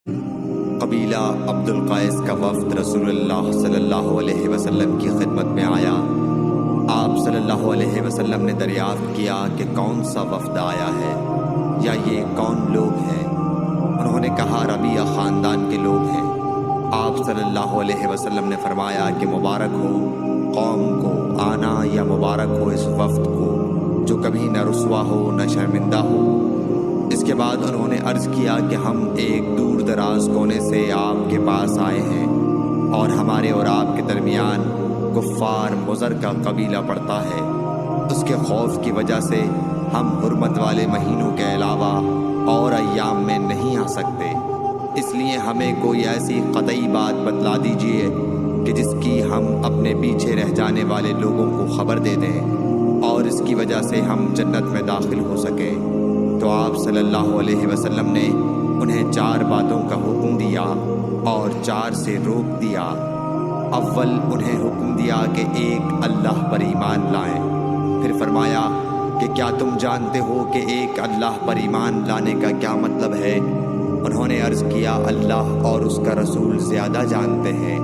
قبیلہ عبد القیس کا وفد رسول اللہ صلی اللہ علیہ وسلم کی خدمت میں آیا۔ آپ صلی اللہ علیہ وسلم نے دریافت کیا کہ کون سا وفد آیا ہے یا یہ کون لوگ ہیں؟ انہوں نے کہا ربیعہ خاندان کے لوگ ہیں۔ آپ صلی اللہ علیہ وسلم نے فرمایا کہ مبارک ہو قوم کو آنا یا مبارک ہو اس وفد کو جو کبھی نہ رسوا ہو نہ شرمندہ ہو۔ اس کے بعد انہوں نے عرض کیا کہ ہم ایک دور دراز کونے سے آپ کے پاس آئے ہیں اور ہمارے اور آپ کے درمیان کفار مضر کا قبیلہ پڑتا ہے۔ اس کے خوف کی وجہ سے ہم حرمت والے مہینوں کے علاوہ اور ایام میں نہیں آ سکتے، اس لیے ہمیں کوئی ایسی قطعی بات بتلا دیجیے کہ جس کی ہم اپنے پیچھے رہ جانے والے لوگوں کو خبر دے دیں اور اس کی وجہ سے ہم جنت میں داخل ہو سکیں۔ تو آپ صلی اللہ علیہ وسلم نے انہیں 4 باتوں کا حکم دیا اور 4 سے روک دیا۔ اول انہیں حکم دیا کہ ایک اللہ پر ایمان لائیں، پھر فرمایا کہ کیا تم جانتے ہو کہ ایک اللہ پر ایمان لانے کا کیا مطلب ہے؟ انہوں نے عرض کیا اللہ اور اس کا رسول زیادہ جانتے ہیں۔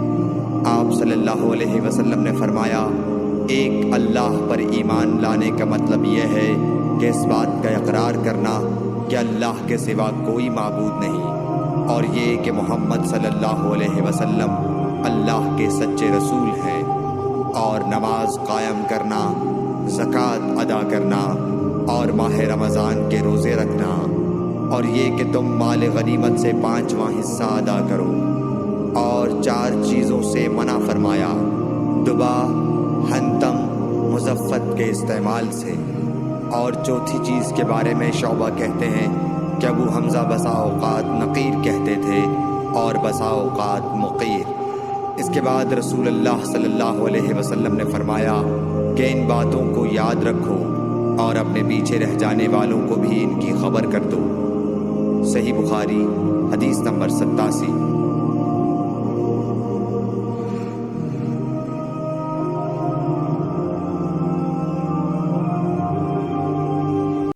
آپ صلی اللہ علیہ وسلم نے فرمایا ایک اللہ پر ایمان لانے کا مطلب یہ ہے کہ اس بات کا اقرار کرنا کہ اللہ کے سوا کوئی معبود نہیں اور یہ کہ محمد صلی اللہ علیہ وسلم اللہ کے سچے رسول ہیں، اور نماز قائم کرنا، زکوٰۃ ادا کرنا اور ماہ رمضان کے روزے رکھنا، اور یہ کہ تم مال غنیمت سے 5واں حصہ ادا کرو، اور 4 چیزوں سے منع فرمایا، دبا، حنتم، مزفت کے استعمال سے، اور چوتھی چیز کے بارے میں شعبہ کہتے ہیں کہ ابو حمزہ بسا اوقات نقیر کہتے تھے اور بسا اوقات مقیر۔ اس کے بعد رسول اللہ صلی اللہ علیہ وسلم نے فرمایا کہ ان باتوں کو یاد رکھو اور اپنے پیچھے رہ جانے والوں کو بھی ان کی خبر کر دو۔ صحیح بخاری حدیث نمبر 87۔